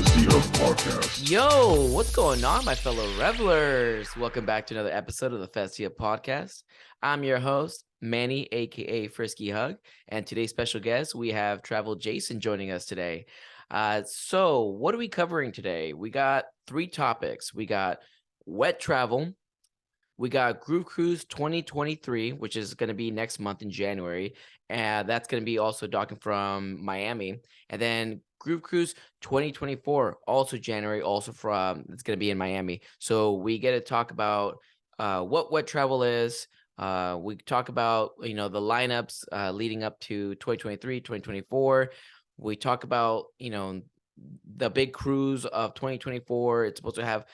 Festy podcast. Yo, what's going on, my fellow revelers? Welcome back to another episode of the Festy podcast. I'm your host, Manny, aka Frisky Hug, and today's special guest, we have TravelJason joining us today. So what are we covering today? We got three topics. We got wet travel, we got GrooveCruise 2023, which is going to be next month in January, and that's going to be also docking from Miami, and then GrooveCruise 2024, also January, also from it's going to be in Miami. So we get to talk about what wet travel is. We talk about the lineups leading up to 2023, 2024. We talk about the big cruise of 2024. It's supposed to have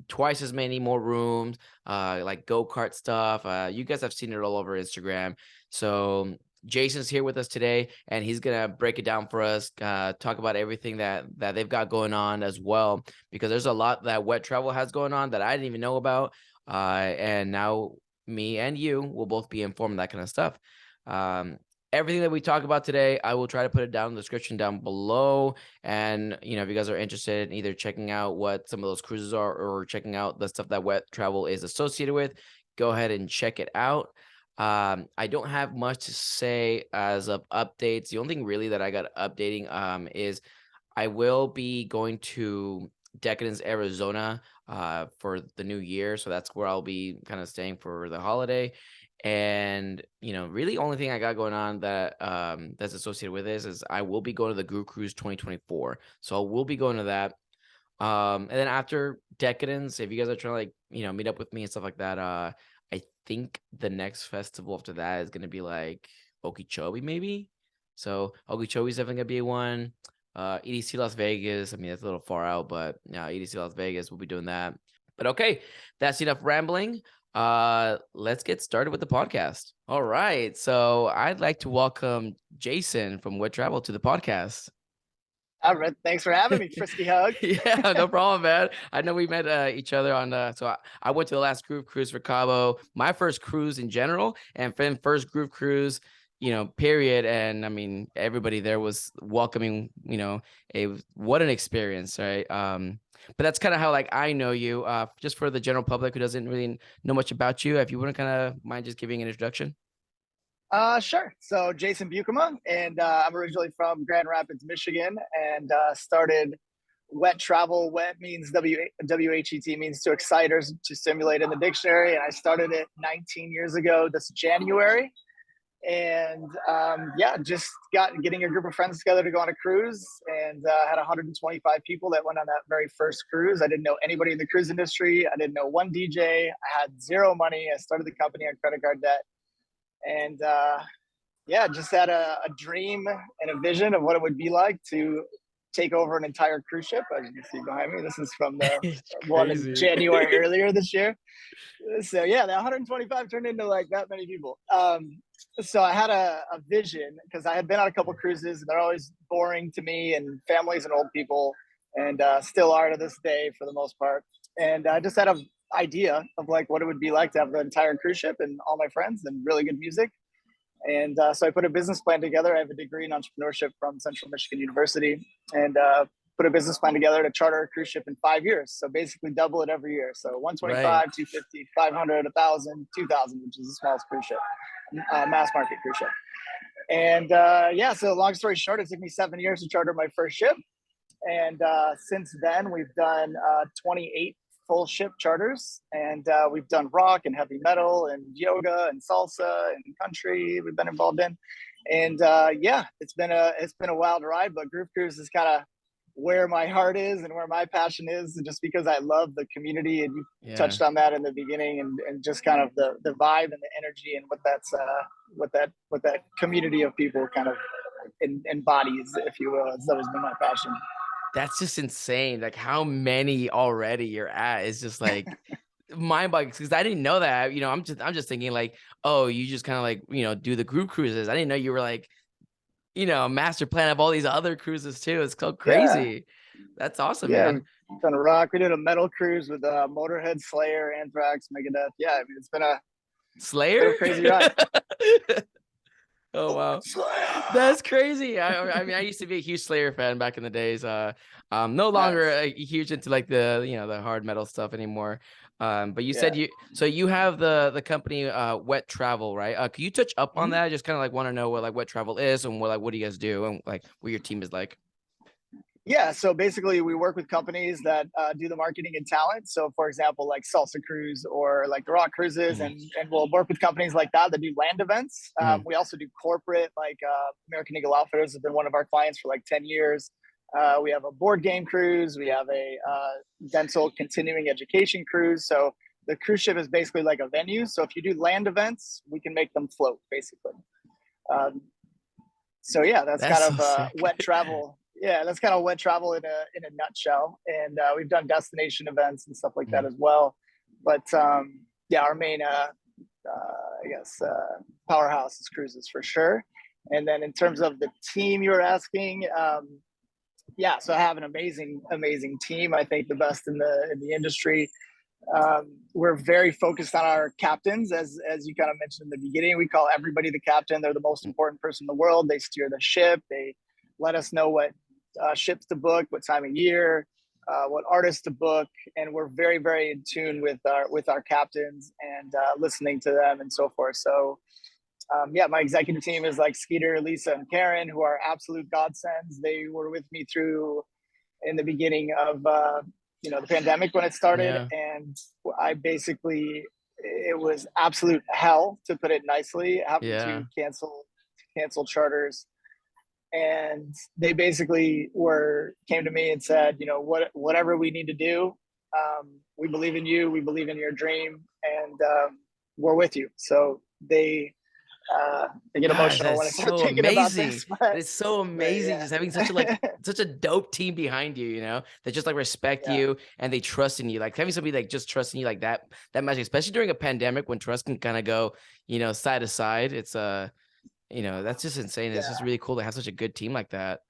twice as many more rooms, like go-kart stuff. You guys have seen it all over Instagram. So Jason's here with us today, and he's gonna break it down for us, talk about everything that they've got going on as well, because there's a lot that wet travel has going on that I didn't even know about, and now me and you will both be informed of that kind of stuff. Everything that we talk about today, I will try to put it down in the description down below. And, if you guys are interested in either checking out what some of those cruises are or checking out the stuff that wet travel is associated with, go ahead and check it out. I don't have much to say as of updates. The only thing really that I got updating is I will be going to Decadence, Arizona for the new year. So that's where I'll be kind of staying for the holiday. And really only thing I got going on that that's associated with this is I will be going to the GrooveCruise 2024. So I will be going to that. And then after Decadence, if you guys are trying to meet up with me and stuff like that, I think the next festival after that is gonna be like Okeechobee, maybe. So Okeechobee is definitely gonna be one. EDC Las Vegas. I mean, that's a little far out, but yeah, EDC Las Vegas, we'll be doing that. But okay, that's enough rambling. Let's get started with the podcast. All right. So I'd like to welcome Jason from Wet Travel to the podcast. All right. Thanks for having me, Frisky Hug. Yeah, no problem, man. I know we met each other on so I went to the last GrooveCruise for Cabo, my first cruise in general, and then first GrooveCruise, period. And I mean, everybody there was welcoming, what an experience, right? But that's kind of how I know you. Just for the general public who doesn't really know much about you, if you wouldn't kind of mind just giving an introduction. Sure. So Jason Beukema, and I'm originally from Grand Rapids, Michigan, and started Wet Travel. Wet means W-H-E-T means to excite or to stimulate in the dictionary. And I started it 19 years ago this January. And just getting a group of friends together to go on a cruise, and had 125 people that went on that very first cruise. I didn't know anybody in the cruise industry. I didn't know one DJ. I had zero money. I started the company on credit card debt. And just had a dream and a vision of what it would be like to take over an entire cruise ship. As you can see behind me, this is from the one in January earlier this year. So yeah, that 125 turned into that many people. So I had a vision, because I had been on a couple cruises, and they're always boring to me and families and old people, and still are to this day for the most part. And I just had an idea of what it would be like to have the entire cruise ship and all my friends and really good music. And so I put a business plan together. I have a degree in entrepreneurship from Central Michigan University, and put a business plan together to charter a cruise ship in 5 years. So basically double it every year. So 125, right. 250, 500, 1,000, 2,000, which is the smallest cruise ship, mass market cruise ship. And so long story short, it took me 7 years to charter my first ship. And since then, we've done 28 full ship charters, and we've done rock and heavy metal and yoga and salsa and country we've been involved in. And it's been a wild ride, but GrooveCruise is kind of where my heart is and where my passion is, just because I love the community, and you touched on that in the beginning, and just kind of the vibe and the energy, and what that community of people kind of embodies, if you will. It's always been my passion. That's just insane. How many already you're at is just mind-boggling, because I didn't know that. I'm just thinking oh, you just kind of do the group cruises. I didn't know you were a master plan of all these other cruises too. It's so crazy. Yeah. That's awesome, man. We've done a rock. We did a metal cruise with Motorhead, Slayer, Anthrax, Megadeth. Yeah, I mean, it's been a Slayer, crazy ride. Oh wow, that's crazy. I mean, I used to be a huge Slayer fan back in the days. No longer huge into like the hard metal stuff anymore. But you said you have the company Whet Travel, right? Could you touch up on that? I just kind of like want to know what like Whet Travel is and what do you guys do and like what your team is like. Yeah, so basically we work with companies that do the marketing and talent. So for example, like Salsa Cruise or like the Rock Cruises, and we'll work with companies like that do land events. We also do corporate, like American Eagle Outfitters has been one of our clients for like 10 years. We have a board game cruise. We have a dental continuing education cruise. So the cruise ship is basically like a venue. So if you do land events, we can make them float basically. So yeah, that's kind of Whet Travel. Yeah, that's kind of Whet Travel in a nutshell. And we've done destination events and stuff like that as well. But yeah, our main, I guess, powerhouse is cruises for sure. And then in terms of the team you were asking, yeah, so I have an amazing team. I think the best in the industry. We're very focused on our captains, as you kind of mentioned in the beginning. We call everybody the captain. They're the most important person in the world. They steer the ship. They let us know what ships to book, what time of year, what artists to book, and we're very in tune with our captains and listening to them and so forth. So yeah, my executive team is like Skeeter, Lisa, and Karen, who are absolute godsends. They were with me through in the beginning of the pandemic when it started, and I basically, it was absolute hell, to put it nicely, having to cancel charters. And they basically came to me and said, whatever we need to do, we believe in you, we believe in your dream, and we're with you. So they get emotional when I start thinking about this. It's so amazing just having such a such a dope team behind you, that just like respect you and they trust in you. Like having somebody like just trusting you like that much, especially during a pandemic when trust can kind of go, side to side. It's that's just insane. It's just really cool to have such a good team like that.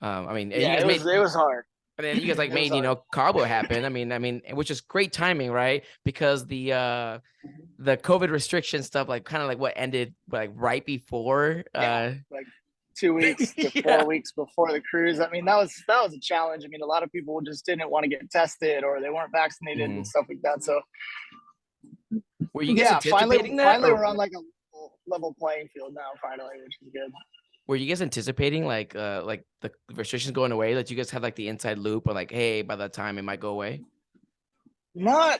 I mean, it was hard. I mean, you guys like made Cabo happen. I mean, which is great timing, right? Because the COVID restriction stuff, like kind of like what ended like right before, like 2 weeks to 4 weeks before the cruise. I mean, that was a challenge. I mean, a lot of people just didn't want to get tested or they weren't vaccinated and stuff like that. So were you guys anticipating that? Finally, we're on like a level playing field now. Finally, which is good. Were you guys anticipating like the restrictions going away? That you guys had like the inside loop or like, hey, by that time it might go away? Not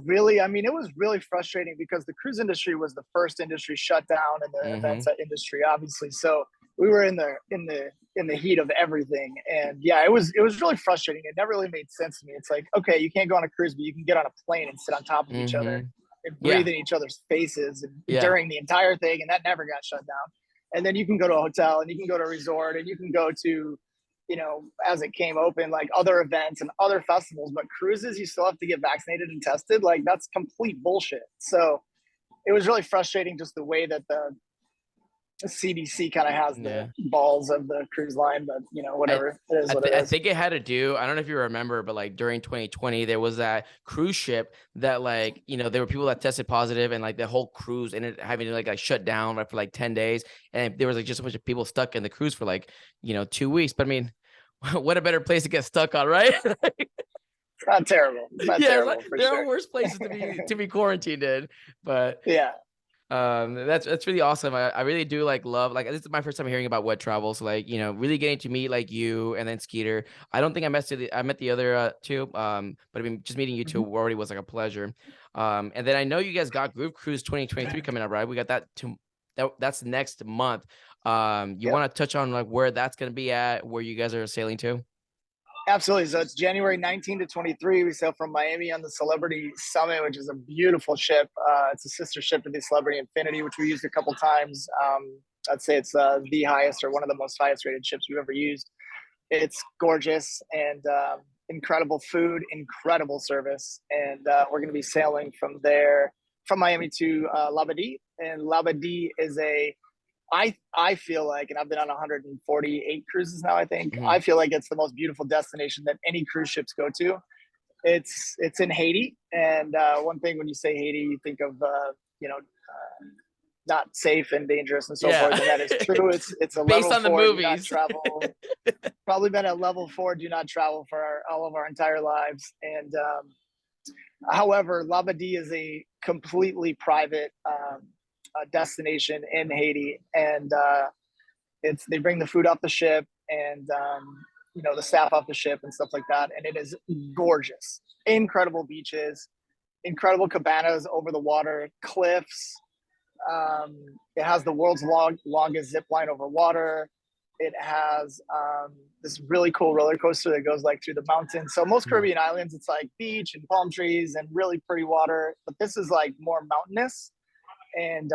really. I mean, it was really frustrating because the cruise industry was the first industry shut down in the events industry, obviously. So we were in the heat of everything. And yeah, it was really frustrating. It never really made sense to me. It's like, okay, you can't go on a cruise, but you can get on a plane and sit on top of each other and breathe in each other's faces during the entire thing. And that never got shut down. And then you can go to a hotel and you can go to a resort and you can go to, as it came open, like other events and other festivals, but cruises, you still have to get vaccinated and tested. Like that's complete bullshit. So it was really frustrating just the way that the CDC kind of has the balls of the cruise line, but whatever. I think it had to do, I don't know if you remember, but like during 2020, there was that cruise ship that like, there were people that tested positive and like the whole cruise ended having to like shut down for like 10 days. And there was like just a bunch of people stuck in the cruise for like, 2 weeks. But I mean, what a better place to get stuck on, right? It's not terrible. It's not terrible. Like, there are worse places to be quarantined in, but that's really awesome. I really do love this is my first time hearing about Whet Travel, so like really getting to meet like you and then Skeeter. I don't think I met the other two, but I mean just meeting you two already was like a pleasure. And then I know you guys got GrooveCruise 2023 coming up, right? We got that's next month. You want to touch on like where that's going to be at, where you guys are sailing to? Absolutely. So it's January 19 to 23. We sail from Miami on the Celebrity Summit, which is a beautiful ship. It's a sister ship to the Celebrity Infinity, which we used a couple times. I'd say it's the highest or one of the most highest rated ships we've ever used. It's gorgeous and incredible food, incredible service. And we're going to be sailing from Miami to Labadee. And Labadee is I feel like, and I've been on 148 cruises now, I think, I feel like it's the most beautiful destination that any cruise ships go to. It's in Haiti. And one thing when you say Haiti, you think of, not safe and dangerous and so forth. Yeah. And that is true. It's a Based level on the 4 do not movies. travel. Probably been at level 4 do not travel for all of our entire lives. And however, Labadee is a completely private destination in Haiti, and they bring the food off the ship and the staff off the ship and stuff like that, and it is gorgeous, incredible beaches, incredible cabanas over the water, cliffs. It has the world's longest zip line over water. It has this really cool roller coaster that goes like through the mountains. So most Caribbean islands, it's like beach and palm trees and really pretty water, but this is like more mountainous, and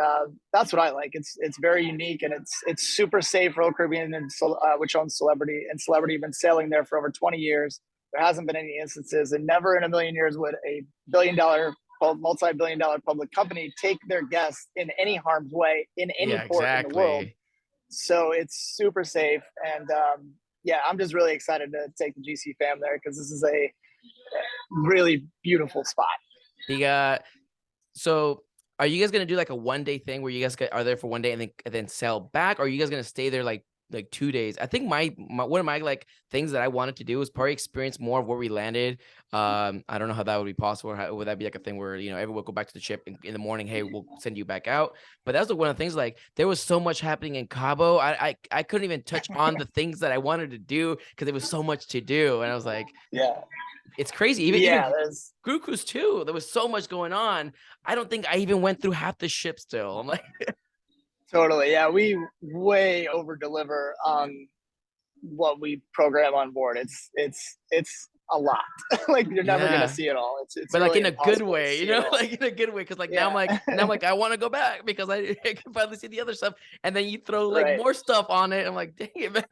that's what I like. It's very unique, and it's super safe. Royal Caribbean, and which owns Celebrity, and Celebrity have been sailing there for over 20 years. There hasn't been any instances, and never in a million years would a multi-billion-dollar public company take their guests in any harm's way in any port in the world. So it's super safe, and I'm just really excited to take the GC fam there, because this is a really beautiful spot. So are you guys gonna do like a 1-day thing where you guys are there for 1 day and then sail back, or are you guys gonna stay there like 2 days? I think my one of my like things that I wanted to do was probably experience more of where we landed. I don't know how that would be possible. Or would that be like a thing where everyone will go back to the ship in the morning? Hey, we'll send you back out. But that was one of the things. Like there was so much happening in Cabo. I couldn't even touch on the things that I wanted to do because there was so much to do, and I was like, yeah. It's crazy. Even GrooveCruise too. There was so much going on. I don't think I even went through half the ship still. I'm like, totally. Yeah, we way over deliver on what we program on board. It's a lot. Like you're never gonna see it all. It's but really like in a good way, like in a good way. Because like now I'm like I want to go back because I can finally see the other stuff. And then you throw like more stuff on it. I'm like, dang it, man.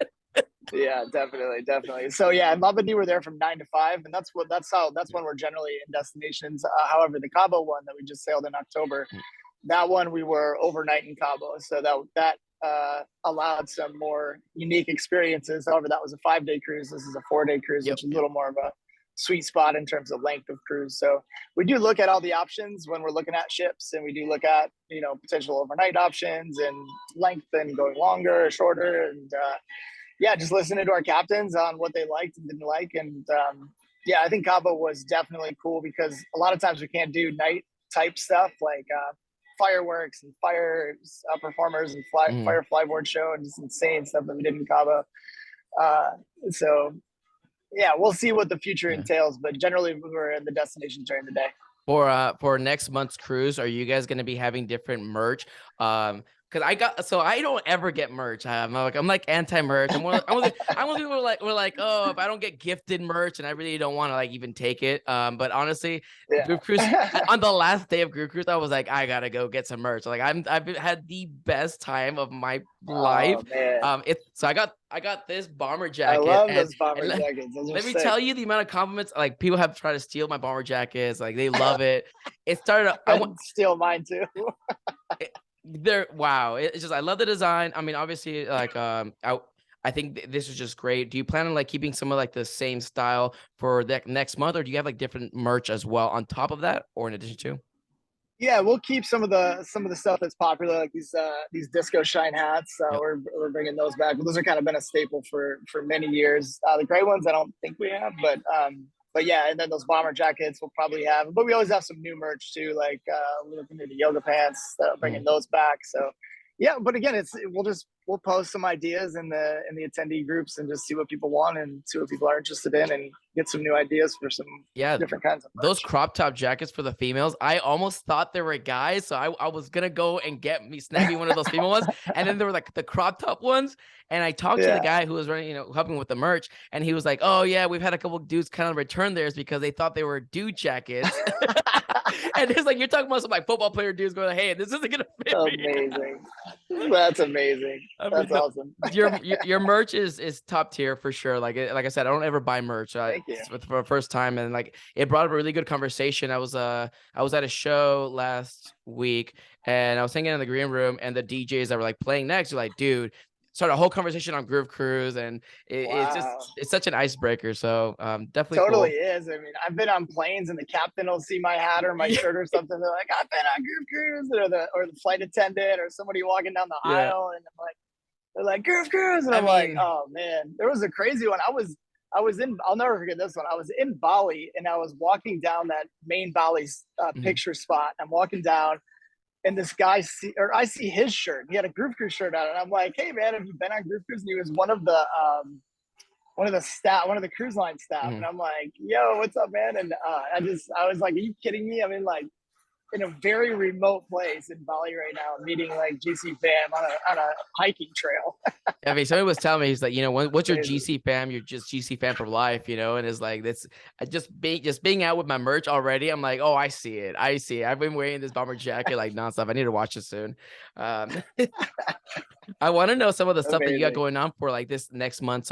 Yeah, definitely. So yeah, in Labadee we're there from 9 to 5, and that's when we're generally in destinations. However, the Cabo one that we just sailed in October, that one we were overnight in Cabo, so that allowed some more unique experiences. However, that was a 5-day cruise. This is a 4-day cruise, which is a little more of a sweet spot in terms of length of cruise. So we do look at all the options when we're looking at ships, and we do look at potential overnight options and length and going longer or shorter, and just listening to our captains on what they liked and didn't like. And I think Cabo was definitely cool because a lot of times we can't do night type stuff like fireworks and fire performers and fire flyboard show and just insane stuff that we did in Cabo. So we'll see what the future entails, but generally we were in the destination during the day. For next month's cruise, are you guys going to be having different merch? Because I don't ever get merch. I'm like anti-merch. I'm one of the people we're like, oh, if I don't get gifted merch, and I really don't want to like even take it. But honestly, GrooveCruise on the last day of GrooveCruise, I was like, I gotta go get some merch. Like I've had the best time of my life. So I got this bomber jacket. I love those bomber jackets. Let me tell you the amount of compliments. Like people have tried to steal my bomber jackets. Like they love it. It started. I want to steal mine too. It's just I love the design. I mean, obviously, like I think this is just great. Do you plan on like keeping some of like the same style for the next month, or do you have like different merch as well on top of that, or in addition to? Yeah, we'll keep some of the stuff that's popular, like these disco shine hats. We're bringing those back. Those are kind of been a staple for many years. The gray ones I don't think we have, but yeah, and then those bomber jackets we'll probably have. But we always have some new merch too, like we're looking at the yoga pants, bringing those back. So yeah, but again, we'll post some ideas in the attendee groups and just see what people want and see what people are interested in and get some new ideas for some different kinds of merch. Those crop top jackets for the females, I almost thought they were guys, so I was gonna go and snag me one of those female ones, and then there were like the crop top ones, and I talked to the guy who was running, helping with the merch, and he was like, oh yeah, we've had a couple of dudes kind of return theirs because they thought they were dude jackets. And it's like you're talking about some like football player dudes going, hey, this isn't gonna fit amazing me. That's amazing. That's awesome. Your merch is top tier for sure. Like I said, I don't ever buy merch. For the first time, and like it brought up a really good conversation. I was at a show last week, and I was hanging in the green room, and the DJs that were like playing next were like, dude, start a whole conversation on GrooveCruise, and Wow. it's such an icebreaker. So definitely Totally cool. is. I mean, I've been on planes and the captain will see my hat or my Yeah, shirt or something. They're like, I've been on GrooveCruise, or the flight attendant or somebody walking down the yeah. aisle, and I'm like, they're like GrooveCruise, and I I'm like, mean, oh man, there was a crazy one. I was in. I'll never forget this one. I was in Bali and I was walking down that main Bali mhm. picture spot. I'm walking down, and this guy I see his shirt. He had a GrooveCruise shirt on, and I'm like, hey man, have you been on GrooveCruise? And he was one of the cruise line staff, and Mhm. I'm like, yo, what's up, man? And I was like, are you kidding me? I mean, like, in a very remote place in Bali right now, meeting like GC fam on a hiking trail. I mean, somebody was telling me, he's like, what's your Crazy. GC fam? You're just GC fam for life, and it's like that's just being out with my merch already. I'm like, oh, I see it. I see it. I've been wearing this bomber jacket like nonstop. I need to watch it soon. Um, I want to know some of the stuff that you got Amazing. going on for like this next month's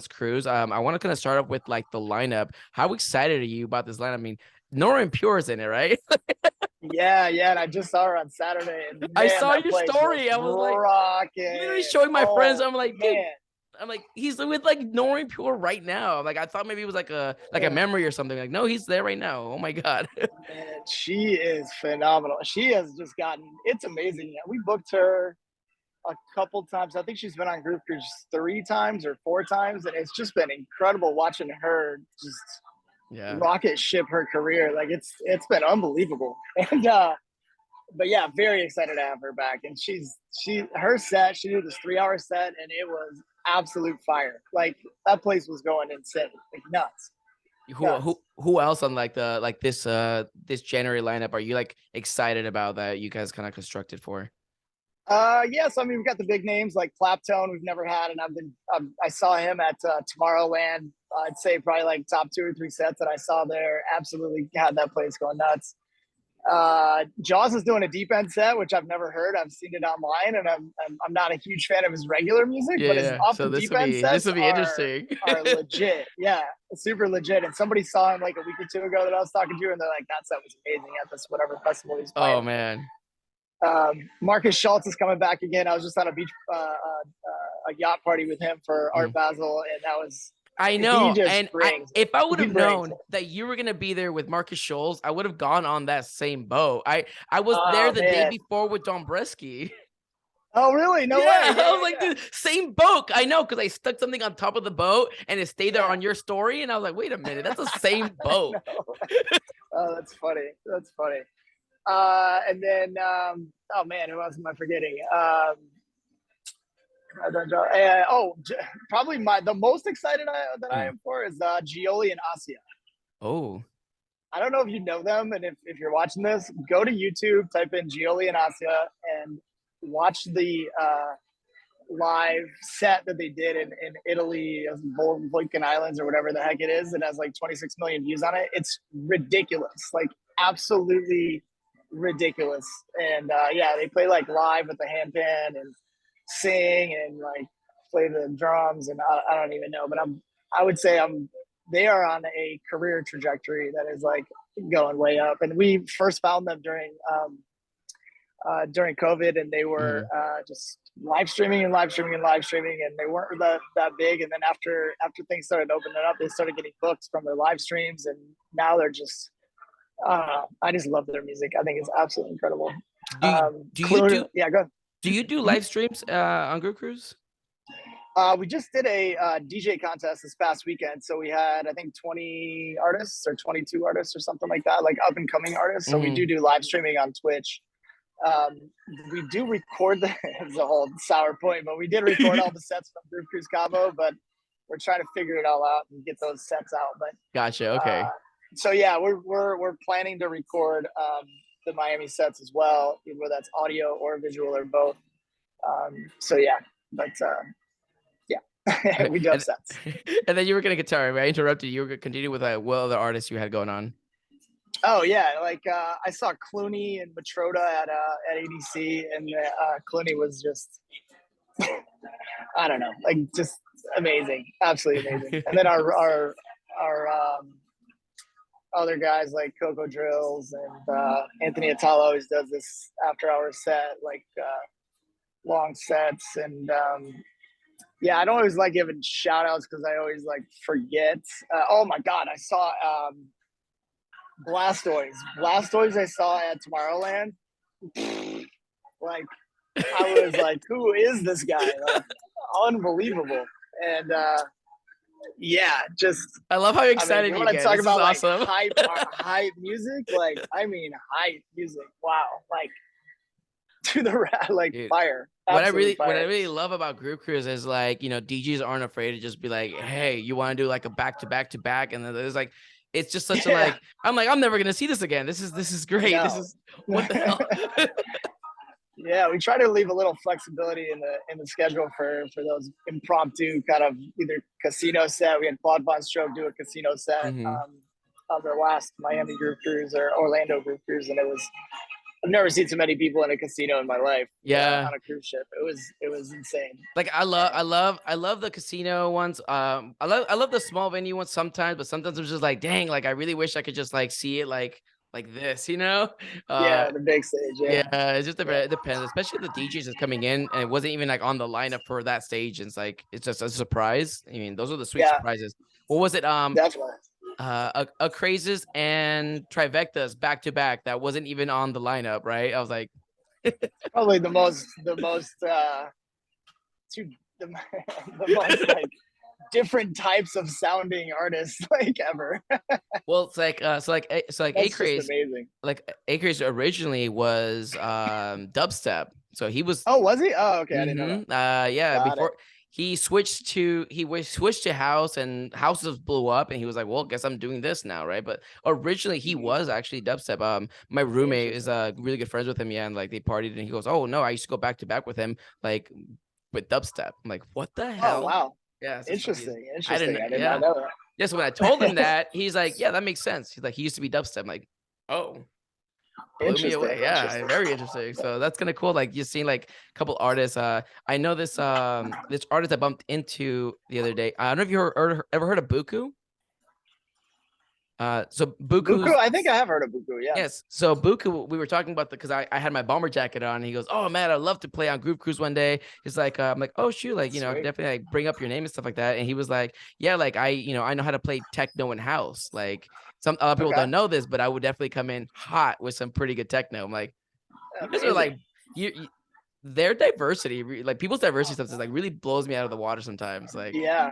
cruise. I want to kind of start up with like the lineup. How excited are you about this lineup? I mean, Nora and Pure is in it, right? Yeah, yeah. And I just saw her on Saturday, and I man, saw that your place was story. I was like, literally rocking. showing my friends. Oh I'm like, dude. man. I'm like, he's with like Nora and Pure right now. Like, I thought maybe it was like a memory or something. Like, no, he's there right now. Oh my god. Man, she is phenomenal. She has just gotten, it's amazing. Yeah, we booked her a couple times. I think she's been on GrooveCruise 3 times or 4 times, and it's just been incredible watching her just Yeah. rocket ship her career. Like it's been unbelievable. And but yeah, very excited to have her back. And her set, she did this 3 hour set, and it was absolute fire. Like that place was going insane, like nuts. Who Nuts. who who else on like this January lineup are you like excited about that you guys kind of constructed for? Yes, I mean we've got the big names like Claptone we've never had, and I saw him at Tomorrowland. I'd say probably like top 2 or 3 sets that I saw there. Absolutely had that place going nuts. Jaws is doing a deep end set, which I've never heard. I've seen it online, and I'm not a huge fan of his regular music, Yeah, but his yeah. off So the this deep will end be this sets will be interesting. are legit. Yeah, super legit. And somebody saw him like a week or two ago that I was talking to, and they're like, "That set was amazing at this whatever festival he's Oh playing." man. Marcus Schultz is coming back again. I was just on a yacht party with him for Art Mhm. Basel, and that was I he know. just And brings it. if I would He have brings known it. that you were gonna be there with Marcus Scholes, I would have gone on that same boat. I was there Oh the day man. before with Don Bresky. Oh really? No Yeah, way. I Yeah, was like, yeah, dude, same boat. I know, because I stuck something on top of the boat and it stayed there yeah. on your story. And I was like, wait a minute, that's the same I boat. know. Oh, that's funny. That's funny. And then, oh man, who else am I forgetting? I don't know. Probably the most excited that I Mm. am for is Gioli and Asia. Oh, I don't know if you know them, and if you're watching this, go to YouTube, type in Gioli and Asia, and watch the live set that they did in Italy, Vulcan Islands or whatever the heck it is. It has like 26 million views on it. It's ridiculous, like absolutely ridiculous. And yeah, they play like live with the handpan and sing and like play the drums, and I don't even know, but I would say they are on a career trajectory that is like going way up. And we first found them during COVID, and they were mhm. just live streaming and live streaming and live streaming, and they weren't that big. And then after things started opening up, they started getting booked from their live streams, and now they're just I just love their music. I think it's absolutely incredible. Do you Clearly, do yeah, go ahead. do you do Mhm. live streams on GrooveCruise? We just did a DJ contest this past weekend. So we had, I think, 20 artists or 22 artists or something like that, like up and coming artists. So we Hmm. do live streaming on Twitch. Um, we do record it's a whole sour point, but we did record all the sets from GrooveCruise Cabo, but we're trying to figure it all out and get those sets out. But Gotcha. uh, Okay. so yeah, we're planning to record the Miami sets as well, whether that's audio or visual or both. So yeah, but yeah, we do have and, sets. and then you were gonna guitar. I interrupted. You were gonna continue with what other artists you had going on. Oh yeah, like I saw Clooney and Matroda at ADC, and Clooney was just I don't know, like just amazing, absolutely amazing. And then our other guys like Coco Drills and Anthony Atala always does this after hours set. Like long sets. And yeah, I don't always like giving shout outs because I always like forget. Oh my God, I saw Blastoise I saw at Tomorrowland. Like, I was like, who is this guy? Like, unbelievable. And yeah, just I love how excited you you want to get. talk This is about like awesome. hype music? Like, I mean, hype music. Wow, like to the like Dude, fire. what Absolutely I fire. really love about GrooveCruise is like, DJs aren't afraid to just be like, hey, you want to do like a back to back to back, and then there's like, it's just such a Yeah, like, I'm like, I'm never gonna see this again. This is great. This no. is what the hell. Yeah, we try to leave a little flexibility in the schedule for those impromptu kind of either casino set. We had Claude Von Stroke do a casino set Mhm. on their last Miami GrooveCruise or Orlando GrooveCruise, and it was, I've never seen so many people in a casino in my life Yeah. on a cruise ship. It was insane. Like I love the casino ones. I love the small venue ones sometimes, but sometimes I'm just like, dang, like I really wish I could just like see it like this, Uh Yeah, the big stage. yeah, Yeah, it's just it depends, especially the DJs is coming in and it wasn't even like on the lineup for that stage. And it's like it's just a surprise. I mean, those are the sweet yeah, surprises. What was it? definitely. A Crazes and Trivectas back to back that wasn't even on the lineup, right? I was like, Probably the most two the, the most like different types of sounding artists like ever. well, it's like That's just amazing. A Craze originally was dubstep. So he was Oh, was he? Oh, okay. I didn't know that. yeah, Got it. before switched to house, and houses blew up, and he was like, well, guess I'm doing this now, right? But originally he was actually dubstep. My roommate is Interesting. really good friends with him, yeah, and like they partied, and he goes, oh no, I used to go back to back with him, like with dubstep. I'm like, what the Oh, hell? wow. Yeah, it's just crazy. Interesting. I didn't Interesting. know. I did not Yeah. know Yeah, so when I told him that. that, he's like, yeah, that makes sense. He's like, he used to be dubstep. I'm like, oh, blew me Interesting. away. Yeah, Interesting. very interesting. So that's kind of cool. Like you seen like a couple artists. I know this artist I bumped into the other day. I don't know if you ever heard of Buku. So Buku, Buku's I think I have heard of Buku. Yeah. Yes. So Buku, we were talking about because I had my bomber jacket on, and he goes, oh man, I'd love to play on GrooveCruise one day. He's like, I'm like, oh shoot, like, I could Sweet. definitely like bring up your name and stuff like that. And he was like, yeah, like I know how to play techno and house. Like some other people Okay. don't know this, but I would definitely come in hot with some pretty good techno. I'm like, you guys are Amazing. like, you their diversity, like people's diversity stuff is like really blows me out of the water sometimes. Like, Yeah.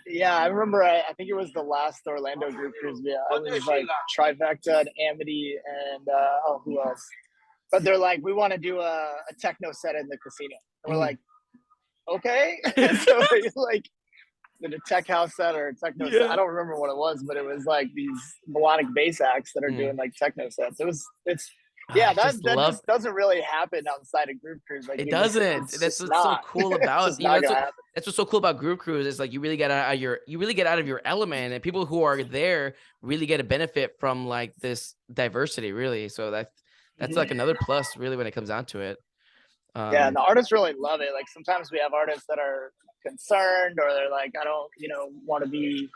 Yeah. I remember, I think it was the last Orlando GrooveCruise. Yeah. I was like Trivecta and Amity and, oh, who else? But they're like, we want to do a techno set in the casino. And we're like, okay. So like, the tech house set or techno set. I don't remember what it was, but it was like these melodic bass acts that are doing like techno sets. It's yeah, I just that love just doesn't really happen outside of GrooveCruise. Like it doesn't. it's That's just what's so not. cool It's about just not gonna happen. that's what's so cool about GrooveCruise is like you really get out of your element, and people who are there really get a benefit from like this diversity, really. So that's like another plus, really, when it comes down to it. Yeah, and the artists really love it. Like sometimes we have artists that are concerned or they're like, I don't, want to be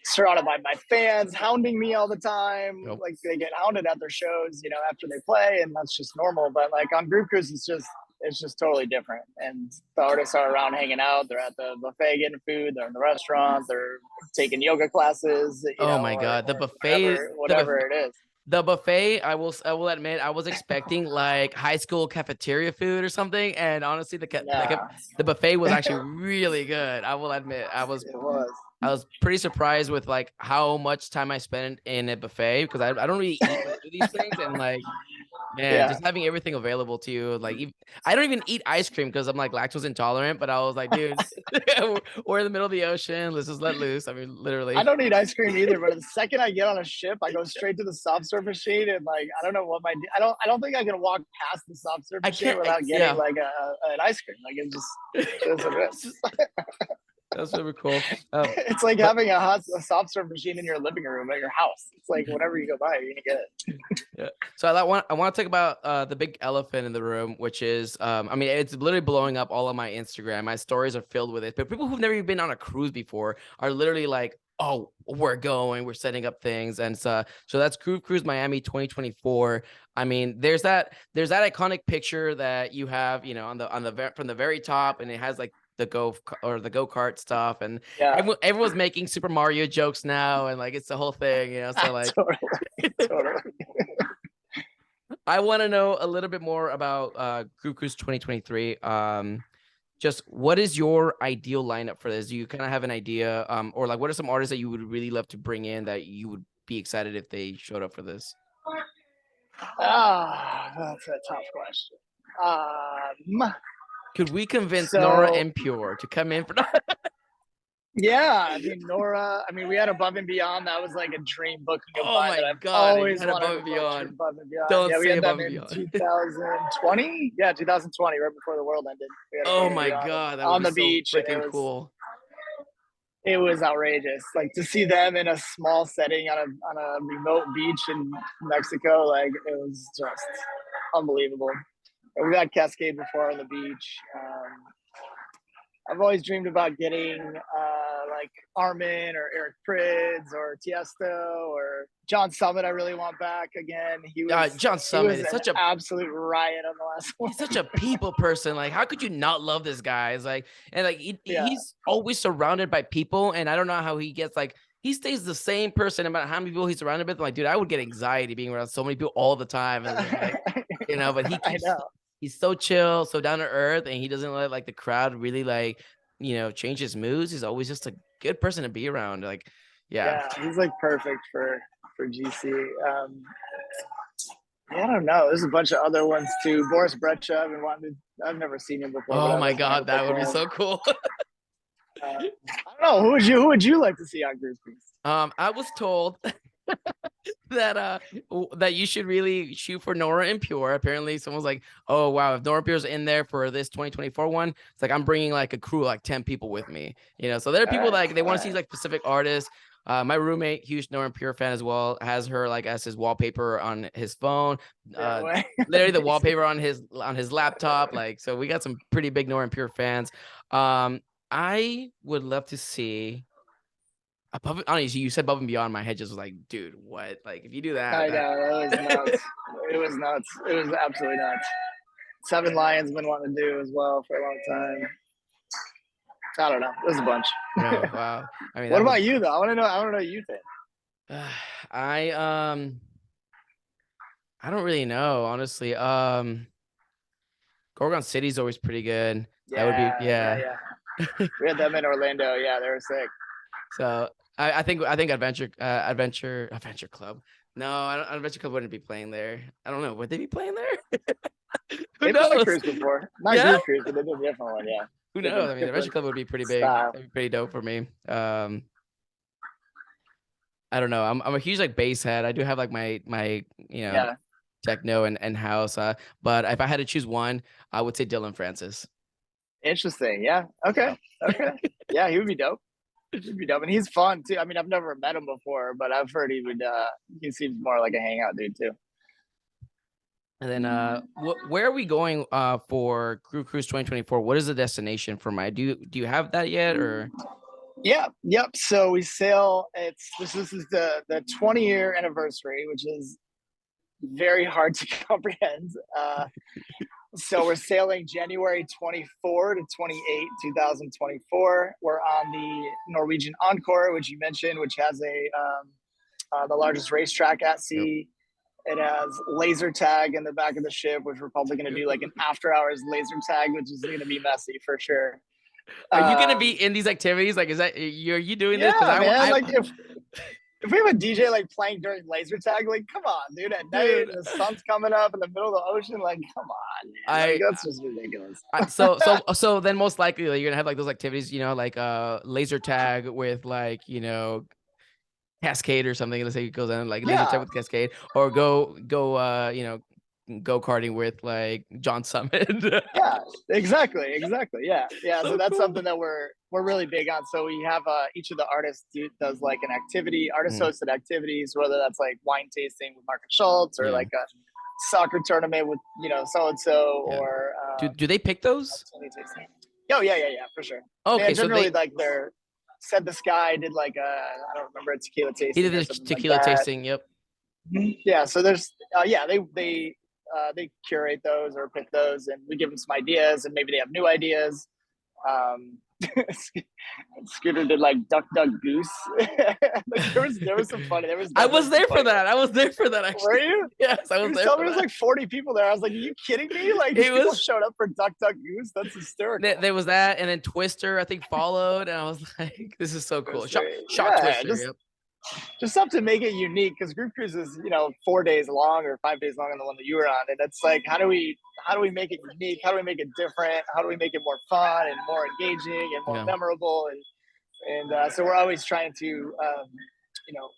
surrounded by my fans hounding me all the time. Nope. Like they get hounded at their shows, after they play, and that's just normal. But like on GrooveCruise, it's just totally different. And the artists are around hanging out. They're at the buffet getting food. They're in the restaurant. They're taking yoga classes. Oh my god, the or buffet, whatever it is. the buffet, I will admit, I was expecting like high school cafeteria food or something, and honestly, Nah, the buffet was actually really good. I will admit, it was. I was pretty surprised with like how much time I spent in a buffet because I don't really eat much of these things, and like, man, Yeah. just having everything available to you, like I don't even eat ice cream because I'm like lactose intolerant. But I was like, dude, we're in the middle of the ocean. Let's just let loose. I mean, I literally. don't eat ice cream either, but the second I get on a ship, I go straight to the soft serve machine, and like I don't know what I don't think I can walk past the soft serve I machine can't. without getting Yeah. like an ice cream. Like it just is what it is. That's super cool. It's like But having a soft serve machine in your living room at your house. It's like whatever you go by, you're gonna get it. yeah. So I want to talk about the big elephant in the room, which is I mean, it's literally blowing up all of my Instagram. My stories are filled with it. But people who've never even been on a cruise before are literally like, oh, we're setting up things. And so that's GrooveCruise Miami 2024. I mean, there's that iconic picture that you have, you know, from the very top, and it has like the go-kart stuff, and Yeah, everyone's making Super Mario jokes now, and like it's the whole thing, you know. So like totally. I want to know a little bit more about GrooveCruise 2023. Just what is your ideal lineup for this? Do you kind of have an idea, or like what are some artists that you would really love to bring in that you would be excited if they showed up for this? That's a tough question. Could we convince Nora So and Pure to come in for? yeah, I mean Nora. I mean, we had Above and Beyond. That was like a dream booking of Oh mine my that I've God! You always had wanted Above to and book. Beyond. Above and Beyond. Don't Yeah, we say had Above them and in Beyond. 2020. Yeah, 2020, right before the world ended. We had Oh Above and my Beyond God, that would on be the so beach, and freaking cool. it was outrageous. Like to see them in a small setting on a remote beach in Mexico, like it was just unbelievable. And we had Cascade before on the beach. I've always dreamed about getting like Armin or Eric Prydz or Tiesto or John Summit. I really want back again. John He Summit was is an such a absolute riot on the last one. he's such a people person. Like, how could you not love this guy? It's like, and like Yeah, he's always surrounded by people, and I don't know how he gets like he stays the same person no matter how many people he's surrounded with. Like, dude, I would get anxiety being around so many people all the time, and like, you know, but I know. he's so chill, so down to earth, and he doesn't let like the crowd really like, you know, change his moods. He's always just a good person to be around. Like, yeah. Yeah, he's like perfect for GC. Yeah, I don't know. There's a bunch of other ones too. Boris Brejcha, I've never seen him before, but Oh I my always wanted to God, that book would be him. so cool. I don't know. Who would you like to see on GrooveCruise? I was told that that you should really shoot for Nora and Pure. Apparently, someone's like, "Oh wow, if Nora and Pure's in there for this 2024 one, it's like I'm bringing like a crew like 10 people with me." You know, so there are people like they want to see like specific artists. My roommate, huge Nora and Pure fan as well, has her like as his wallpaper on his phone. Literally the wallpaper on his laptop. Like, so we got some pretty big Nora and Pure fans. I would love to see. Honestly, you said Above and Beyond. My head just was like, dude, what? Like, if you do I that, know, it was nuts. It was nuts. It was absolutely nuts. Seven Lions been wanting to do as well for a long time. I don't know. There's a bunch. no, wow. I mean, What that about would. you though? I want to know. I want to know what you think. I I don't really know, honestly. Gorgon City's always pretty good. That would be, yeah. We had them in Orlando. Yeah, they were sick. So I think Adventure Club. No, Adventure Club wouldn't be playing there. I don't know. Would they be playing there? Who They've done a knows? cruise before. Not Yeah. GrooveCruise, but they did a different one. Yeah. Who knows? I mean, the Adventure Club would be pretty big. Style. That'd be pretty dope for me. I don't know. I'm a huge like bass head. I do have like my you know techno and house. But if I had to choose one, I would say Dylan Francis. Interesting. Yeah. Okay. Okay. Yeah, he would be dope. He'd be dope, and he's fun too. I mean, I've never met him before, but I've heard he would. He seems more like a hangout dude too. And then where are we going for GrooveCruise 2024? What is the destination for my do you have that yet or? Yeah, yep. So we sail. This is the 20-year anniversary, which is very hard to comprehend. So we're sailing January 24 to 28, 2024. We're on the Norwegian Encore, which you mentioned, which has the largest racetrack at sea. It has laser tag in the back of the ship, which we're probably going to do like an after hours laser tag, which is going to be messy for sure. Are you going to be in these activities? Like, are you doing this? Yeah, man. Like if we have a DJ like playing during laser tag, like come on, dude, at night and the sun's coming up in the middle of the ocean, like come on, man. Like, that's just ridiculous. So then most likely like, you're gonna have like those activities, you know, like laser tag with like, you know, Cascade or something. Let's say it goes on like laser tag with Cascade, or go you know, go karting with like John Summit. Yeah, exactly. Yeah. So that's something that we're really big on. So we have each of the artists does like an activity, artist hosted activities, whether that's like wine tasting with Marcus Schultz or like a soccer tournament with, you know, so and so, or do they pick those? Oh yeah, for sure. Okay, generally like Said the Sky did like I don't remember, a tequila He tasting did or the something like tequila that. tasting. Yep. Yeah, so there's they curate those or pick those, and we give them some ideas, and maybe they have new ideas. Um, Scooter did like Duck Duck Goose. Like, there was some funny. There was I definitely was some there for funny that. ones. I was there for that actually. Were you? Yes, I He was was there telling for me there's that. like 40 people there. I was like, "Are you kidding me? Like these It people was showed up for Duck Duck Goose? That's hysterical." there was that, and then Twister I think followed, and I was like, "This is so It cool." was great. Shot Yeah, Twister. Yep. just stuff to make it unique, because GrooveCruise is 4 days long or 5 days long on the one that you were on, and it's like, how do we make it unique? How do we make it different? How do we make it more fun and more engaging and more Yeah. memorable? And so we're always trying to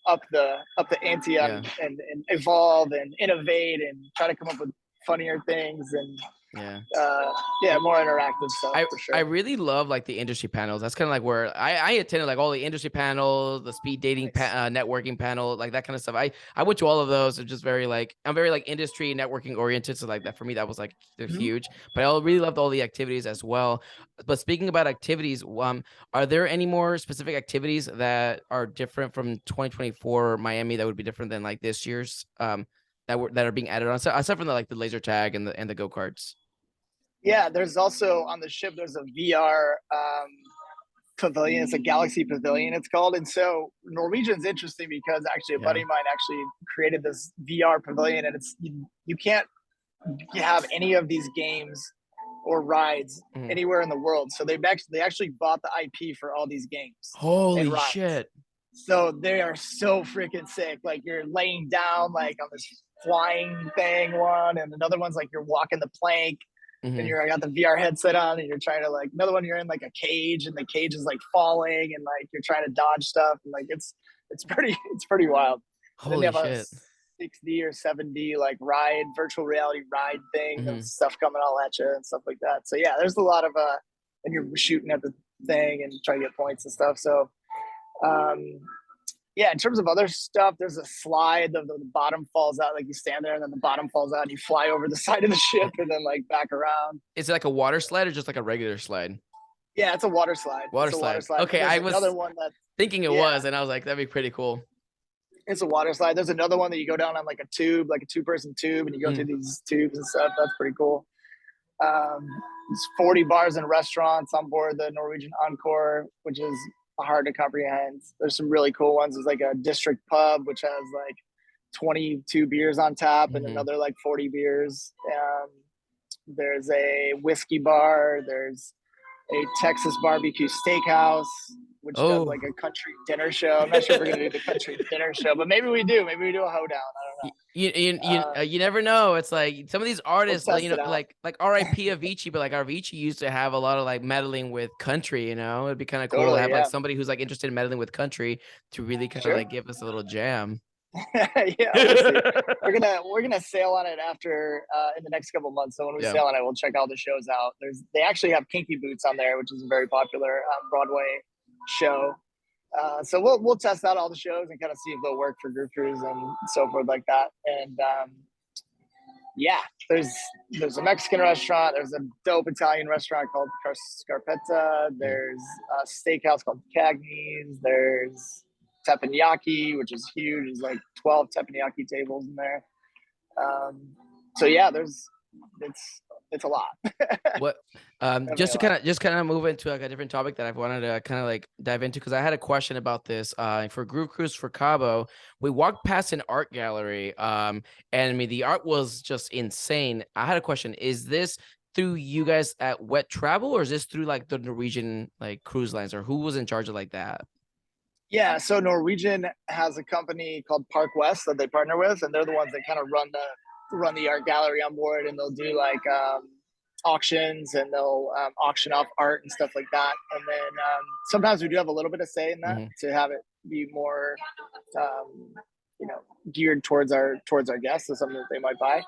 up the ante on, Yeah. and evolve and innovate and try to come up with funnier things and Yeah. more interactive stuff I for sure. I really love like the industry panels. That's kind of like where I attended like all the industry panels, the speed dating networking panel, like that kind of stuff. I went to all of those. It's just very like I'm very like industry networking oriented. So like that for me, that was like they're huge. But I really loved all the activities as well. But speaking about activities, are there any more specific activities that are different from 2024 Miami that would be different than like this year's that are being added on? So aside from the laser tag and the go karts. Yeah, there's also on the ship, there's a VR pavilion. It's a Galaxy Pavilion, it's called. And so Norwegian's interesting because actually a buddy of mine actually created this VR pavilion, and it's you can't have any of these games or rides anywhere in the world. So they actually bought the IP for all these games. Holy shit. So they are so freaking sick. Like you're laying down like on this flying thing one, and another one's like you're walking the plank. And you're got the VR headset on, and you're trying to like another one. You're in like a cage, and the cage is like falling, and like you're trying to dodge stuff, and like it's pretty wild. And then they have a 60 or 70 like virtual reality ride thing, and stuff coming all at you and stuff like that. So yeah, there's a lot of and you're shooting at the thing and trying to get points and stuff. So yeah, in terms of other stuff, there's a slide. The bottom falls out, like you stand there, and then the bottom falls out, and you fly over the side of the ship, and then like back around. Is it like a water slide or just like a regular slide? Yeah, it's a water slide. Water slide. Okay, I was another one that thinking it was, and I was like, that'd be pretty cool. It's a water slide. There's another one that you go down on like a tube, like a 2-person tube, and you go through these tubes and stuff. That's pretty cool. There's 40 bars and restaurants on board the Norwegian Encore, which is hard to comprehend. There's some really cool ones. There's like a district pub which has like 22 beers on tap and another like 40 beers. There's a whiskey bar. There's a Texas barbecue steakhouse which does like a country dinner show. I'm not sure if we're gonna do the country dinner show, but maybe we do. Maybe we do a hoedown. I don't know. You never know. It's like some of these artists, we'll like R.I.P. Avicii, but like Avicii used to have a lot of like meddling with country. It'd be kind of cool to have like somebody who's like interested in meddling with country to really kind of like give us a little jam. Yeah, we'll see. We're gonna sail on it after in the next couple months. So when we sail on it, we'll check all the shows out. They actually have Kinky Boots on there, which is a very popular Broadway show. So we'll test out all the shows and kind of see if they'll work for GrooveCruise and so forth like that. And yeah, there's a Mexican restaurant. There's a dope Italian restaurant called Scarpetta. There's a steakhouse called Cagney's. There's teppanyaki, which is huge. There's like 12 teppanyaki tables in there. So yeah, it's a lot. What just to kind of move into like a different topic that I've wanted to kind of like dive into, because I had a question about this for GrooveCruise for Cabo. We walked past an art gallery and I mean the art was just insane. I had a question: is this through you guys at Whet Travel, or is this through like the Norwegian like cruise lines, or who was in charge of like that? Yeah, so Norwegian has a company called Park West that they partner with, and they're the ones that kind of run the art gallery on board, and they'll do like auctions, and they'll auction off art and stuff like that. And then sometimes we do have a little bit of say in that to have it be more geared towards our guests, so something that they might buy.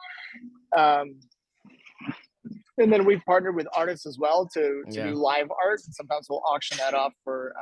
And then we've partnered with artists as well to do live art. Sometimes we'll auction that off for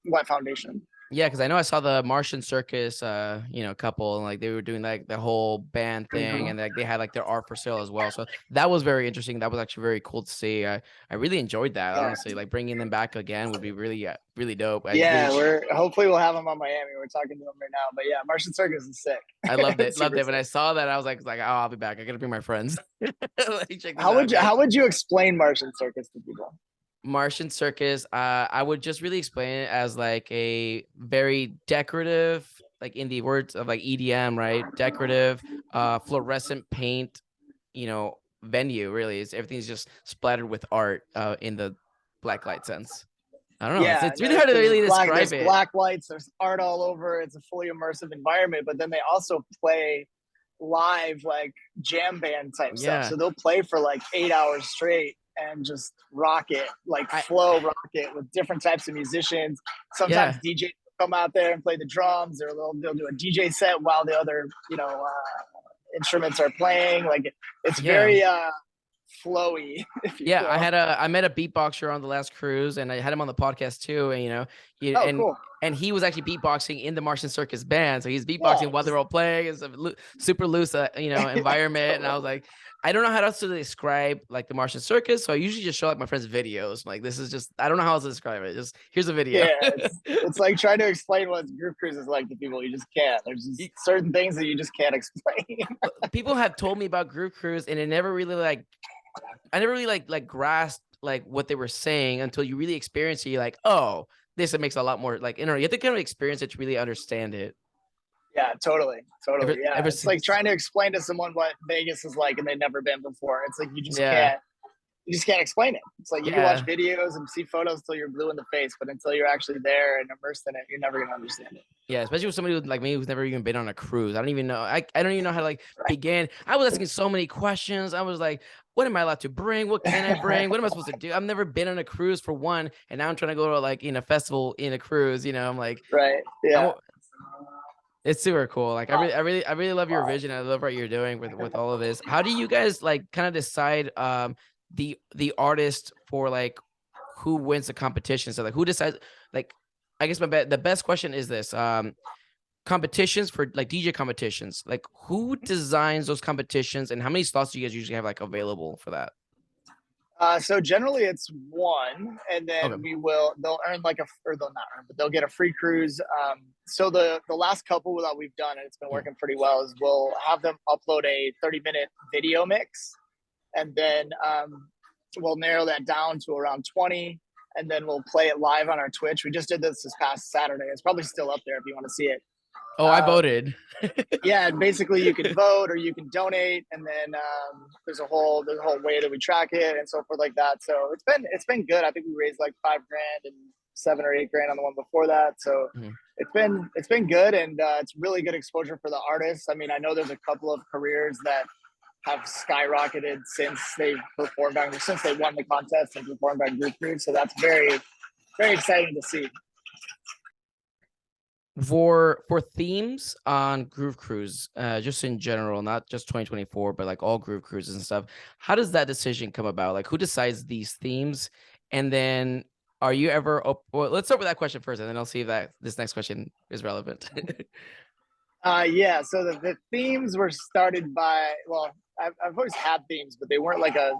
Whet Foundation. Yeah, because I know I saw the Martian Circus, couple, and like they were doing like the whole band thing, and like they had like their art for sale as well. So that was very interesting. That was actually very cool to see. I really enjoyed that, Yeah. honestly. Like bringing them back again would be really really dope. Yeah, we're hopefully we'll have them on Miami. We're talking to them right now. But yeah, Martian Circus is sick. I loved it. Loved Super it. When I sick. saw that, I was like, oh, I'll be back. I gotta bring my friends. Like, check this How out, would you guys. how would you explain Martian Circus to people? Martian Circus, I would just really explain it as like a very decorative, like in the words of like EDM, right? Decorative, fluorescent paint, venue. Really, is everything's just splattered with art, in the black light sense. I don't know. It's Yeah, it's really hard to really describe there's it. black lights, there's art all over. It's a fully immersive environment, but then they also play live like jam band type stuff. Yeah, So they'll play for like 8 hours straight and just rock it, like I flow rock it with different types of musicians. Sometimes yeah DJs will come out there and play the drums, or they'll do a DJ set while the other instruments are playing. Like it's yeah. very flowy, if you Yeah, will. I met a beatboxer on the last cruise, and I had him on the podcast too. And Oh, cool. and he was actually beatboxing in the Martian Circus band, so he's beatboxing while Nice. they're all playing. It's a super loose, environment. And I was like, I don't know how else to describe like the Martian Circus, so I usually just show like my friends videos. Like this is just I don't know how else to describe it. Just here's a video. Yeah, it's like trying to explain what GrooveCruise is like to people. You just can't. There's just certain things that you just can't explain. People have told me about GrooveCruise, and it never really I never really like grasped like what they were saying until you really experience it. You're like, oh, this makes a lot more like you have to kind of experience it to really understand it. Yeah, totally. Yeah, Ever it's like since, trying to explain to someone what Vegas is like and they've never been before. It's like yeah, you just can't explain it. It's like you can watch yeah, videos and see photos till you're blue in the face, but until you're actually there and immersed in it, you're never gonna understand it. yeah. Especially with somebody like me who's never even been on a cruise. I don't even know. I don't even know how to like begin. I was asking so many questions. I was like, what am I allowed to bring? What can I bring? What am I supposed to do? I've never been on a cruise for one, and now I'm trying to go to like in a festival in a cruise. I'm like, Right. Yeah. it's super cool. Like I really love your vision. I love what you're doing with all of this. How do you guys like kind of decide the artist for like who wins the competition? So like who decides like I guess the best question is this. Competitions for like DJ competitions. Like who designs those competitions and how many slots do you guys usually have like available for that? So generally it's one, and then Okay. they'll earn like or they'll not earn, but they'll get a free cruise. So the last couple that we've done, and it's been working pretty well, is we'll have them upload a 30-minute video mix, and then we'll narrow that down to around 20, and then we'll play it live on our Twitch. We just did this past Saturday. It's probably still up there if you want to see it. Oh, I voted. Yeah, and basically you can vote or you can donate, and then there's a whole way that we track it and so forth like that. So it's been good. I think we raised like $5,000 and 7 or 8 grand on the one before that. So it's been good, and it's really good exposure for the artists. I mean, I know there's a couple of careers that have skyrocketed since they won the contest and performed on GrooveCruise. So that's very, very exciting to see. For themes on GrooveCruise, just in general, not just 2024, but like all GrooveCruises and stuff, how does that decision come about? Like who decides these themes? And then are you ever well, let's start with that question first, and then I'll see if this next question is relevant. Yeah, so the themes were started by, well, I've always had themes, but they weren't like a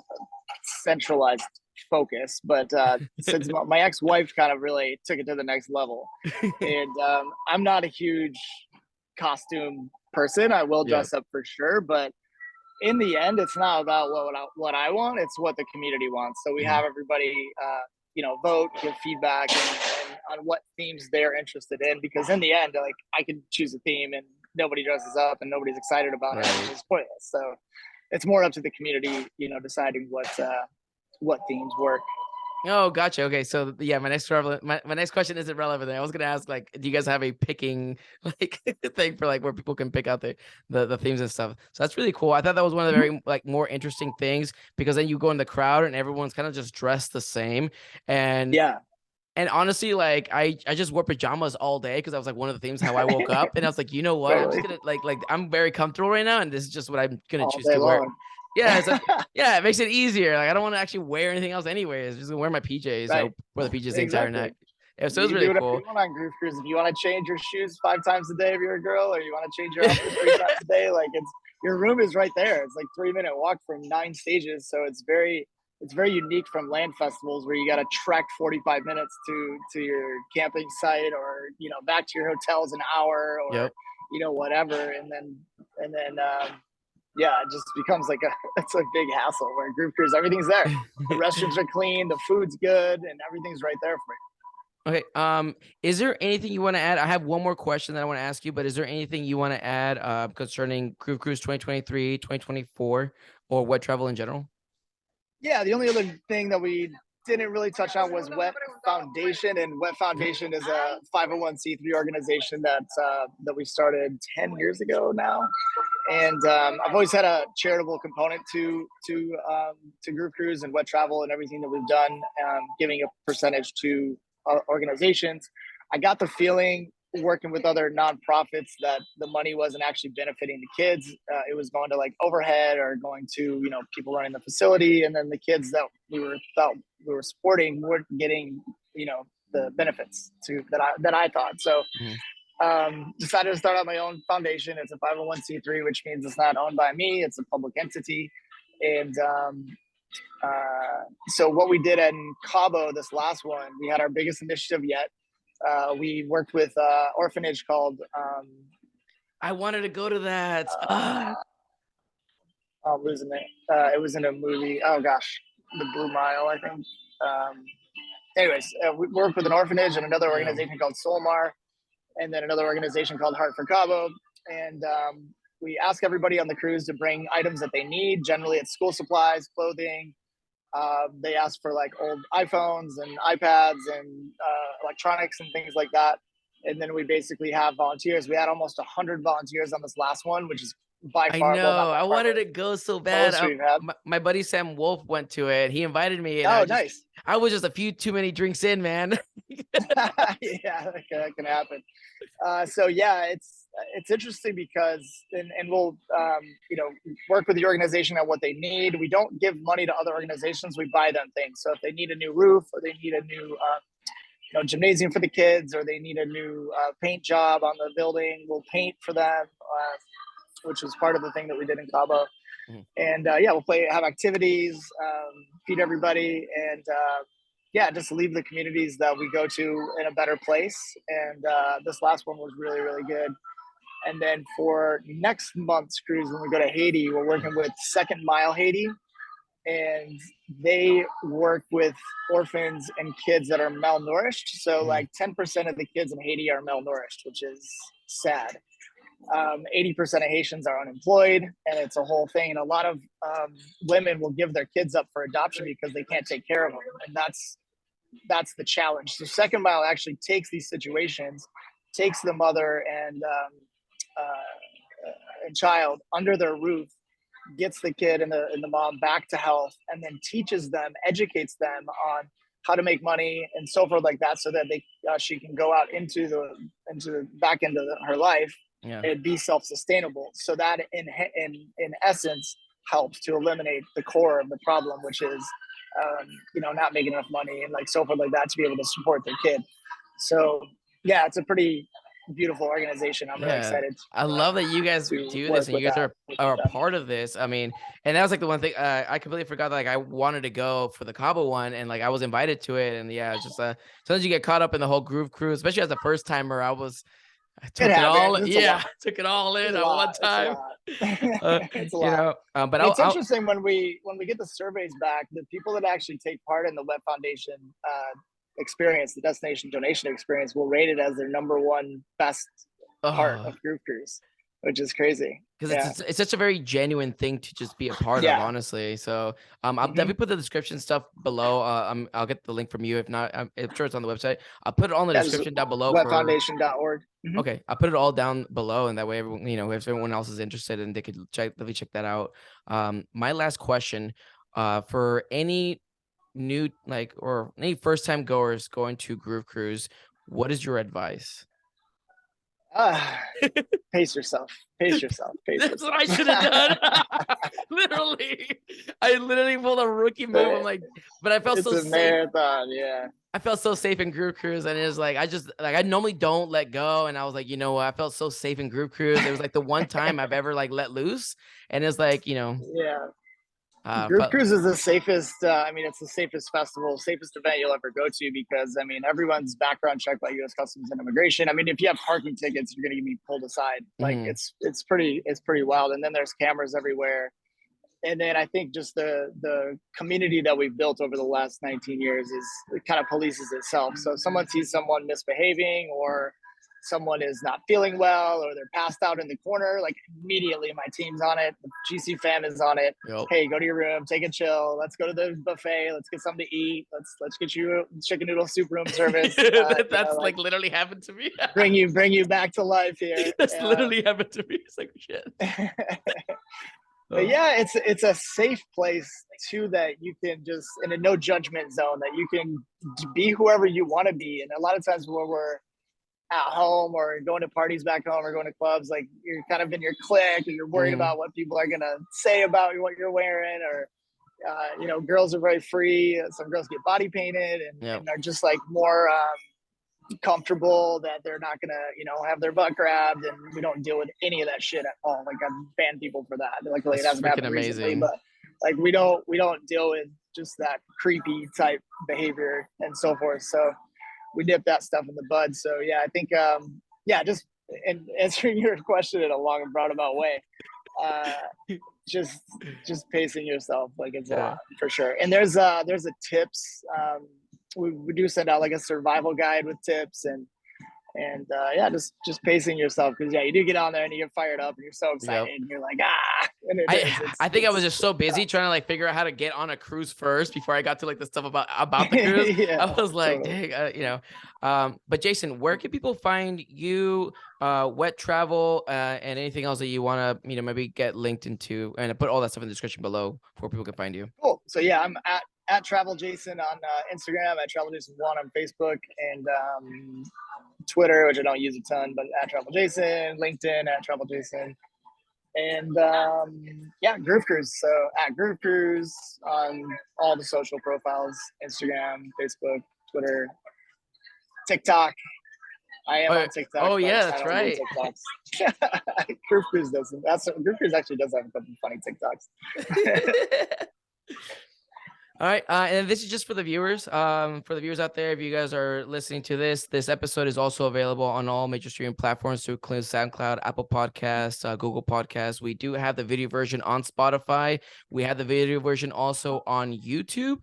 centralized focus. But since my ex-wife kind of really took it to the next level, and I'm not a huge costume person. I will dress up for sure, but in the end, it's not about what I want. It's what the community wants. So we have everybody, vote, give feedback, and on what themes they're interested in. Because in the end, like I could choose a theme and nobody dresses up and nobody's excited about it. It's pointless. So it's more up to the community, deciding what themes work. Oh, gotcha. Okay, so yeah, my next question isn't relevant. I was gonna ask, like, do you guys have a picking like thing for like where people can pick out the themes and stuff? So that's really cool. I thought that was one of the very like more interesting things, because then you go in the crowd and everyone's kind of just dressed the same. And honestly, like I just wore pajamas all day because I was like one of the themes how I woke up, and I was like, you know what, I'm just gonna like I'm very comfortable right now, and this is just what I'm gonna choose to wear. Yeah, so, yeah, it makes it easier. Like I don't want to actually wear anything else anyways. Just gonna wear my PJs. So wear the PJs the entire night. Yeah, so it You was can do really whatever cool. you want on GrooveCruise. If you want to change your shoes 5 times a day if you're a girl, or you want to change your outfit 3 times a day, like your room is right there. It's like 3-minute walk from 9 stages, so it's very unique from land festivals where you got to trek 45 minutes to your camping site, or back to your hotels an hour, or Yep. whatever, and then yeah, it just becomes like it's a big hassle. Where GrooveCruise, everything's there. The restrooms are clean, the food's good, and everything's right there for you. Okay. Is there anything you want to add? I have one more question that I want to ask you, but is there anything you want to add concerning GrooveCruise 2023, 2024, or Whet travel in general? Yeah, the only other thing that we didn't really touch on was Whet Foundation, and Whet Foundation is a 501c3 organization that we started 10 years ago now. And I've always had a charitable component to GrooveCruise and Whet travel and everything that we've done, giving a percentage to organizations. I got the feeling working with other nonprofits that the money wasn't actually benefiting the kids. It was going to like overhead, or going to people running the facility, and then the kids that we were supporting weren't getting the benefits that I thought. So decided to start out my own foundation. It's a 501c3, which means it's not owned by me. It's a public entity. And so what we did in Cabo, this last one, we had our biggest initiative yet. We worked with orphanage called I wanted to go to that. I'm losing it. It was in a movie. Oh gosh, The Blue Mile, I think. Anyways, we worked with an orphanage and another organization called Solmar, and then another organization called Heart for Cabo. And we ask everybody on the cruise to bring items that they need. Generally, it's school supplies, clothing. They ask for like old iPhones and iPads and electronics and things like that. And then we basically have volunteers. We had almost 100 volunteers on this last one, which is by I far. know. Well, not by I far, wanted to go so bad. My buddy Sam Wolf went to it. He invited me, and nice. I was just a few too many drinks in, man. Yeah, that can happen. So yeah, it's interesting because and we'll work with the organization on what they need. We don't give money to other organizations. We buy them things. So if they need a new roof, or they need a new gymnasium for the kids, or they need a new paint job on the building, we'll paint for them, which was part of the thing that we did in Cabo. And we'll have activities, feed everybody, and just leave the communities that we go to in a better place. And this last one was really, really good. And then for next month's cruise, when we go to Haiti, we're working with Second Mile Haiti, and they work with orphans and kids that are malnourished. So like 10% of the kids in Haiti are malnourished, which is sad. 80% of Haitians are unemployed, and it's a whole thing. And a lot of women will give their kids up for adoption because they can't take care of them. And that's the challenge. So Second Mile actually takes these situations, takes the mother and child under their roof, gets the kid and the mom back to health, and then teaches them, educates them on how to make money and so forth like that, so that she can go out into her life and be self-sustainable. So that in essence helps to eliminate the core of the problem, which is not making enough money and like so forth like that, to be able to support their kid. So yeah, it's a pretty beautiful organization. I'm really excited. I love that you guys do this, and you guys are a part of this. I mean, and that was like the one thing I completely forgot that like I wanted to go for the Cabo one, and like I was invited to it, and yeah, it's just sometimes you get caught up in the whole GrooveCruise, especially as a first timer. I took it all. Yeah, took it all in at one time. It's a lot. But it's interesting when we get the surveys back, the people that actually take part in the Whet Foundation experience, the destination donation experience, will rate it as their #1 best part of GrooveCruise, which is crazy. Because it's such a very genuine thing to just be a part of, honestly. So I'll definitely put the description stuff below. I'll get the link from you. If not, I'm sure it's on the website. I'll put it on the description down below. Whetfoundation.org. Okay, I'll put it all down below, and that way everyone, if everyone else is interested, and they could definitely check that out. My last question, for any new or any first time goers going to GrooveCruise, what is your advice? Pace yourself. That's what I should have done. I literally pulled a rookie move. I'm like, but I felt it's so a safe. marathon. Yeah. I felt so safe in GrooveCruise, and it was like I normally don't let go, and I was like, you know what, I felt so safe in GrooveCruise. It was like the one time I've ever like let loose, and it's like, you know, Yeah. felt, GrooveCruise is the safest. I mean, it's the safest festival, safest event you'll ever go to because I mean, everyone's background checked by U.S. Customs and Immigration. I mean, if you have parking tickets, you're going to be pulled aside. Like it's pretty wild. And then there's cameras everywhere. And then I think just the community that we've built over the last 19 years is it kind of polices itself. So if someone sees someone misbehaving or someone is not feeling well or they're passed out in the corner, like immediately my team's on it. The GC fam is on it. Yep. Hey, go to your room, take a chill. Let's go to the buffet. Let's get something to eat. Let's get you chicken noodle soup room service. That's like literally happened to me. bring you back to life here. That's literally happened to me. It's like shit. But yeah, it's a safe place too that you can just in a no judgment zone that you can be whoever you want to be. And a lot of times when we're at home or going to parties back home or going to clubs, like you're kind of in your clique and you're worried about what people are gonna say about what you're wearing, or you know, girls are very free. Some girls get body painted and are just like more comfortable that they're not gonna, you know, have their butt grabbed, and we don't deal with any of that shit at all. Like I've banned people for that. Like it hasn't happened recently, but like we don't deal with just that creepy type behavior and so forth. So we nip that stuff in the bud. So yeah, I think just and answering your question in a long and roundabout way, just pacing yourself, like it's a lot for sure. And there's a tips. We do send out like a survival guide with tips and just pacing yourself, because you do get on there and you get fired up and you're so excited and you're like and I think I was just so busy trying to like figure out how to get on a cruise first before I got to like the stuff about the cruise. I was like, dang, you know. But Jason, where can people find you, Whet Travel, and anything else that you want to, you know, maybe get linked into, and put all that stuff in the description below where people can find you. Cool. So yeah, I'm at TravelJason on Instagram, at TravelJason1 on Facebook, and Twitter, which I don't use a ton, but at TravelJason, LinkedIn at TravelJason, and GrooveCruise. So at GrooveCruise on all the social profiles: Instagram, Facebook, Twitter, TikTok. I am on TikTok. Oh yeah, that's right. GrooveCruise doesn't. GrooveCruise actually does have a couple funny TikToks. All right, and this is just for the viewers. For the viewers out there, if you guys are listening to this episode is also available on all major streaming platforms, to include SoundCloud, Apple Podcasts, Google Podcasts. We do have the video version on Spotify. We have the video version also on YouTube.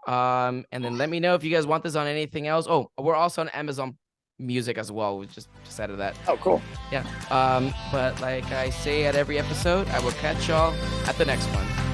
And then let me know if you guys want this on anything else. Oh, we're also on Amazon Music as well. We just added that. Oh, cool. Yeah. But like I say at every episode, I will catch y'all at the next one.